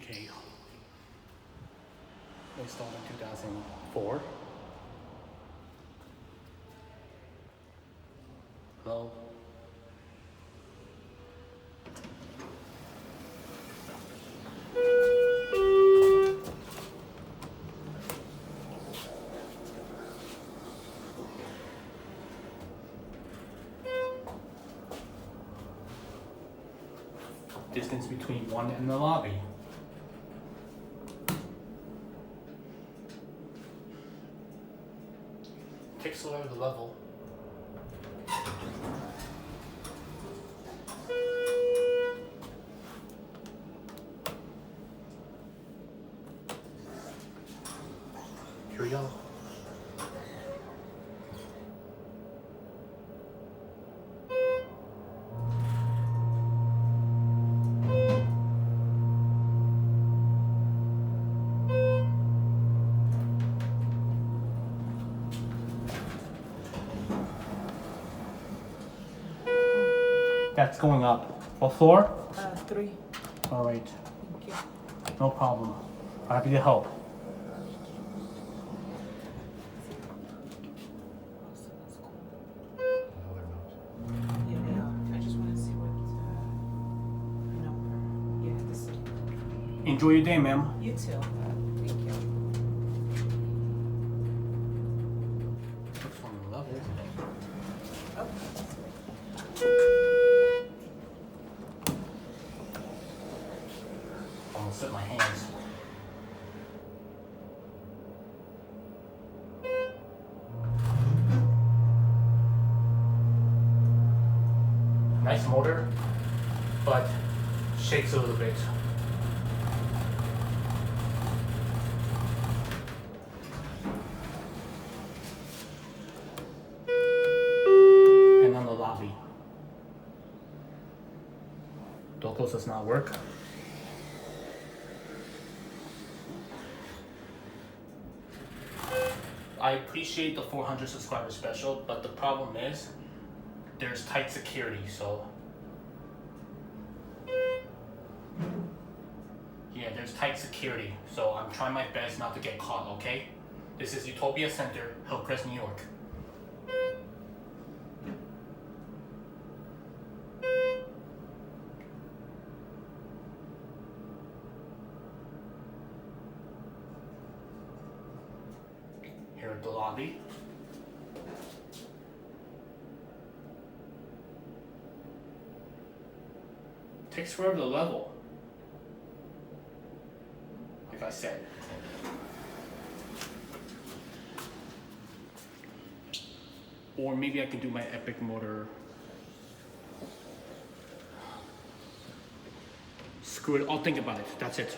HT. Installed in 2004. Hello. Distance between one and the lobby. Takes away the level. Here we go. That's going up. What floor? 3. All right. Thank you. No problem. Happy to help. Yeah, they are. I just want to see what number. Yeah, this. Enjoy your day, ma'am. You too. Thank you. Looks on the level. Oh. Almost hit my hands. Nice motor, but shakes a little bit. And on the lobby. Door close does not work. I appreciate the 400 subscriber special, but the problem is there's tight security, so yeah, there's tight security, so I'm trying my best not to get caught, okay? This is Utopia Center, Hillcrest, New York. Here at the lobby. Takes forever to level. Like I said. Or maybe I can do my epic motor. Screw it, I'll think about it. That's it.